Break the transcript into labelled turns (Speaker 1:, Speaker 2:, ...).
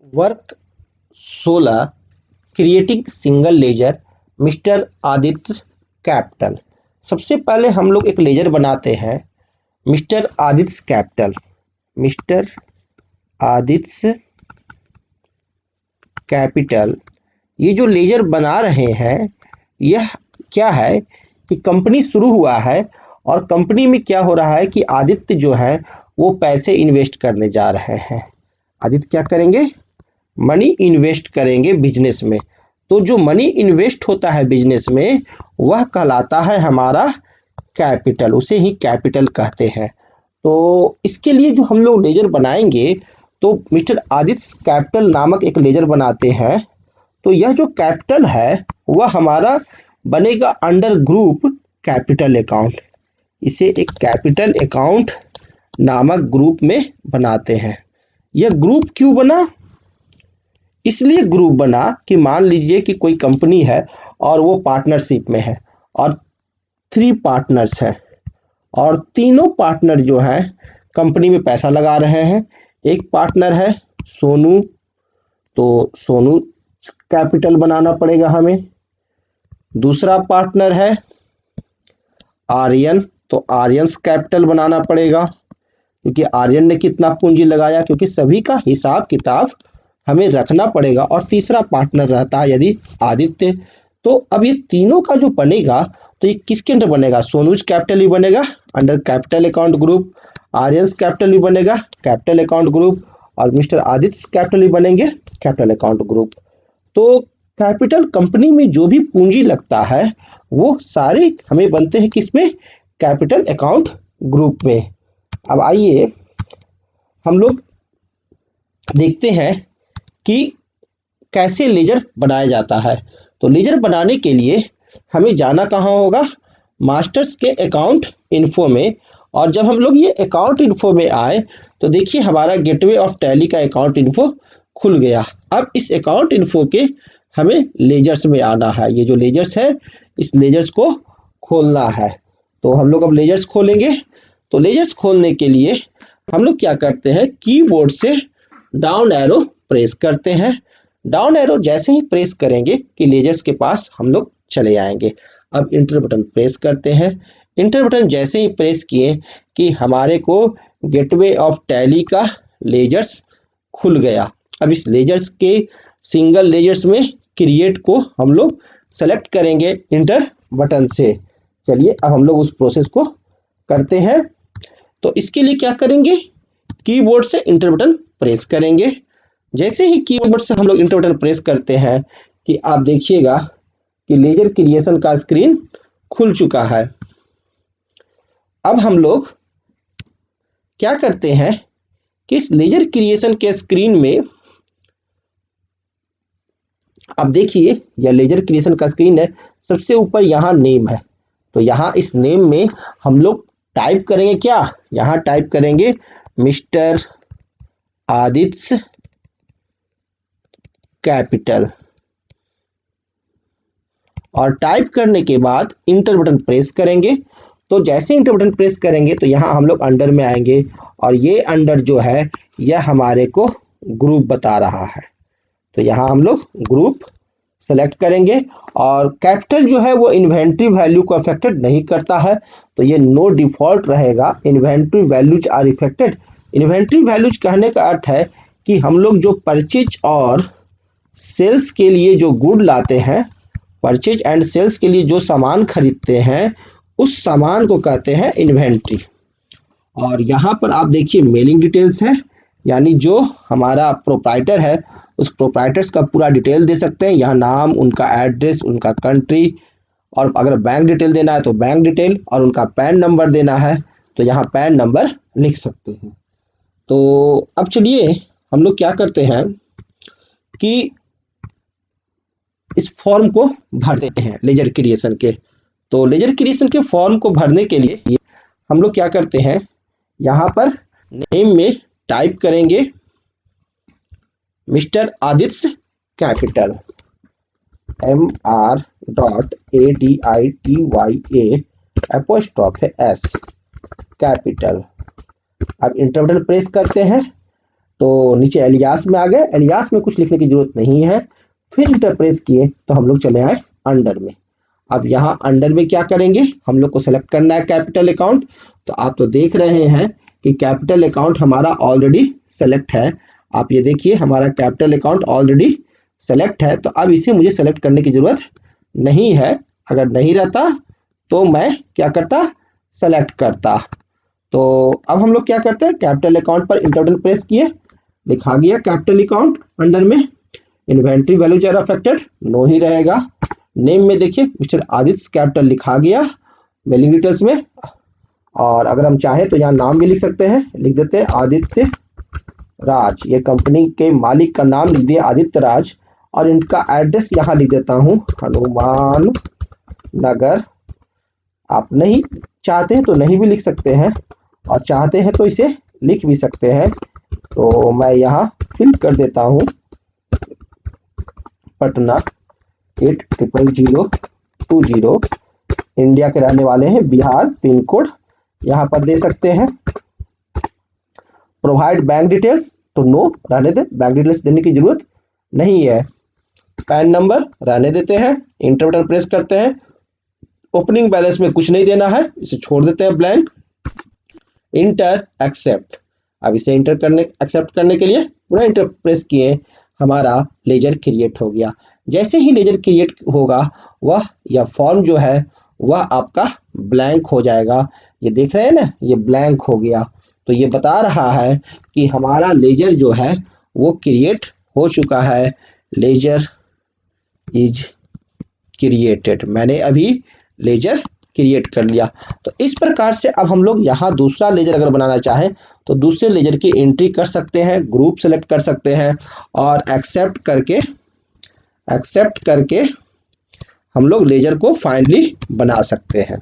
Speaker 1: Work 16 creating single ledger mister Aditya capital. सबसे पहले हम लोग एक लेजर बनाते हैं mister Aditya capital. Mister Aditya capital ये जो लेजर बना रहे हैं यह क्या है कि कंपनी शुरू हुआ है और कंपनी में क्या हो रहा है कि आदित्य जो है वो पैसे इन्वेस्ट करने जा रहे हैं। आदित्य क्या करेंगे? मनी इन्वेस्ट करेंगे बिजनेस में। तो जो मनी इन्वेस्ट होता है बिजनेस में वह कहलाता है हमारा कैपिटल, उसे ही कैपिटल कहते हैं। तो इसके लिए जो हम लोग लेजर बनाएंगे तो मिस्टर आदित्य कैपिटल नामक एक लेजर बनाते हैं। तो यह जो कैपिटल है वह हमारा बनेगा अंडर ग्रुप कैपिटल अकाउंट। इसे एक कैपिटल अकाउंट नामक ग्रुप में बनाते हैं। यह ग्रुप क्यों बना? इसलिए ग्रुप बना कि मान लीजिए कि कोई कंपनी है और वो पार्टनरशिप में है और 3 पार्टनर्स हैं और तीनों पार्टनर जो हैं कंपनी में पैसा लगा रहे हैं। एक पार्टनर है सोनू, तो सोनू कैपिटल बनाना पड़ेगा हमें। दूसरा पार्टनर है आर्यन, तो आर्यंस कैपिटल बनाना पड़ेगा क्योंकि आर्यन ने कितना पूंजी लगाया, क्योंकि सभी का हिसाब किताब हमें रखना पड़ेगा। और तीसरा पार्टनर रहता है यदि आदित्य। तो अब ये तीनों का जो बनेगा तो ये किसके अंडर बनेगा? सोनूज कैपिटल ही बनेगा अंडर कैपिटल अकाउंट ग्रुप, आर्यंस कैपिटल ही बनेगा कैपिटल अकाउंट ग्रुप और मिस्टर आदित्य कैपिटल ही बनेंगे कैपिटल अकाउंट ग्रुप। तो कैपिटल कंपनी में जो भी पूंजी लगता है वो सारे हमें बनते हैं किसमें? कैपिटल अकाउंट ग्रुप में। अब आइए हम लोग देखते हैं कि कैसे लेजर बनाया जाता है। तो लेजर बनाने के लिए हमें जाना कहाँ होगा? मास्टर्स के अकाउंट इन्फो में। और जब हम लोग ये अकाउंट इन्फो में आए तो देखिए हमारा गेटवे ऑफ टैली का अकाउंट इन्फो खुल गया। अब इस अकाउंट इन्फो के हमें लेजर्स में आना है। ये जो लेजर्स है इस लेजर्स को खोलना है। तो हम लोग अब लेजर्स खोलेंगे। तो लेजर्स खोलने के लिए हम लोग क्या करते हैं? कीबोर्ड से डाउन एरो प्रेस करते हैं। डाउन एरो जैसे ही प्रेस करेंगे कि लेजर्स के पास हम लोग चले आएंगे। अब इंटर बटन प्रेस करते हैं। इंटर बटन जैसे ही प्रेस किए कि हमारे को गेटवे ऑफ टैली का लेजर्स खुल गया। अब इस लेजर्स के सिंगल लेजर्स में क्रिएट को हम लोग सेलेक्ट करेंगे इंटर बटन से। चलिए अब हम लोग उस प्रोसेस को करते हैं। तो इसके लिए क्या करेंगे? कीबोर्ड से इंटर बटन प्रेस करेंगे। जैसे ही कीबोर्ड से हम लोग इंटर बटन प्रेस करते हैं कि आप देखिएगा कि लेजर क्रिएशन का स्क्रीन खुल चुका है। अब हम लोग क्या करते हैं कि इस लेजर क्रिएशन के स्क्रीन में अब देखिए यह लेजर क्रिएशन का स्क्रीन है। सबसे ऊपर यहाँ नेम है, तो यहाँ इस नेम में हम लोग टाइप करेंगे क्या? यहाँ टाइप करेंगे मिस्टर आदित्य कैपिटल और टाइप करने के बाद इंटर बटन प्रेस करेंगे। तो जैसे इंटर बटन प्रेस करेंगे तो यहाँ हम लोग अंडर में आएंगे और ये अंडर जो है यह हमारे को ग्रुप बता रहा है। तो यहाँ हम लोग ग्रुप सेलेक्ट करेंगे और कैपिटल जो है वो इन्वेंट्री वैल्यू को अफेक्टेड नहीं करता है, तो ये नो डिफॉल्ट रहेगा। Inventory values are affected. Inventory values कहने का अर्थ है कि हम लोग जो परचेज और सेल्स के लिए जो गुड लाते हैं, परचेज एंड सेल्स के लिए जो सामान खरीदते हैं उस सामान को कहते हैं इन्वेंट्री। और यहाँ पर आप देखिए मेलिंग डिटेल्स है, यानी जो हमारा प्रोप्राइटर है उस प्रोप्राइटर्स का पूरा डिटेल दे सकते हैं। यहाँ नाम, उनका एड्रेस, उनका कंट्री, और अगर बैंक डिटेल देना है तो बैंक डिटेल, और उनका पैन नंबर देना है तो यहाँ पैन नंबर लिख सकते हैं। तो अब चलिए हम लोग क्या करते हैं कि इस फॉर्म को भर देते हैं लेजर क्रिएशन के। तो लेजर क्रिएशन के फॉर्म को भरने के लिए हम लोग क्या करते हैं? यहाँ पर नेम में टाइप करेंगे mister Aditya capital, MR.ADITYA' capital. अब इंटर बटन प्रेस करते हैं। तो नीचे एलियास में आ गए, एलियास में कुछ लिखने की जरूरत नहीं है। फिर इंटर प्रेस किए तो हम लोग चले आए अंडर में। अब यहाँ अंडर में क्या करेंगे, हम लोग को सेलेक्ट करना है कैपिटल अकाउंट। तो आप तो देख रहे हैं कि कैपिटल अकाउंट हमारा ऑलरेडी सेलेक्ट है। आप ये देखिए हमारा कैपिटल अकाउंट ऑलरेडी सेलेक्ट है, तो अब इसे मुझे सेलेक्ट करने की जरूरत नहीं है। अगर नहीं रहता तो मैं क्या करता, सेलेक्ट करता। तो अब हम लोग क्या करते हैं, कैपिटल अकाउंट पर इंटर बटन प्रेस किए, लिखा गया कैपिटल अकाउंट अंडर में। Inventory value are affected, no ही रहेगा। नेम में देखिए मिस्टर आदित्य कैपिटल लिखा गया मेलिंग डिटेल्स में। और अगर हम चाहें तो यहाँ नाम भी लिख सकते हैं, लिख देते हैं आदित्य राज। ये कंपनी के मालिक का नाम लिख दिया आदित्य राज। और इनका एड्रेस यहाँ लिख देता हूँ हनुमान नगर। आप नहीं चाहते हैं तो नहीं भी लिख सकते हैं, और चाहते हैं तो इसे लिख भी सकते हैं। तो मैं यहाँ फिल कर देता हूँ पटना 800020। इंडिया के रहने वाले हैं, बिहार पिन कोड यहाँ पर दे सकते हैं। प्रोवाइड बैंक डिटेल्स, तो नो रहने दें, बैंक डिटेल्स देने की जरूरत नहीं है। पैन नंबर रहने देते हैं, इंटर बटन प्रेस करते हैं। ओपनिंग बैलेंस में कुछ नहीं देना है, इसे छोड़ देते हैं ब्लैंक। इंटर एक्सेप्ट, अब इसे एक्सेप्ट करने के लिए पूरा इंटर प्रेस किए, हमारा लेजर क्रिएट हो गया। जैसे ही लेजर क्रिएट होगा वह यह फॉर्म जो है वह आपका ब्लैंक हो जाएगा। ये देख रहे हैं ना, ये ब्लैंक हो गया। तो ये बता रहा है कि हमारा लेजर जो है वो क्रिएट हो चुका है। लेजर इज क्रिएटेड, मैंने अभी लेजर क्रिएट कर लिया। तो इस प्रकार से अब हम लोग यहाँ दूसरा लेजर अगर बनाना चाहें तो दूसरे लेजर की एंट्री कर सकते हैं, ग्रुप सेलेक्ट कर सकते हैं और एक्सेप्ट करके हम लोग लेजर को फाइनली बना सकते हैं।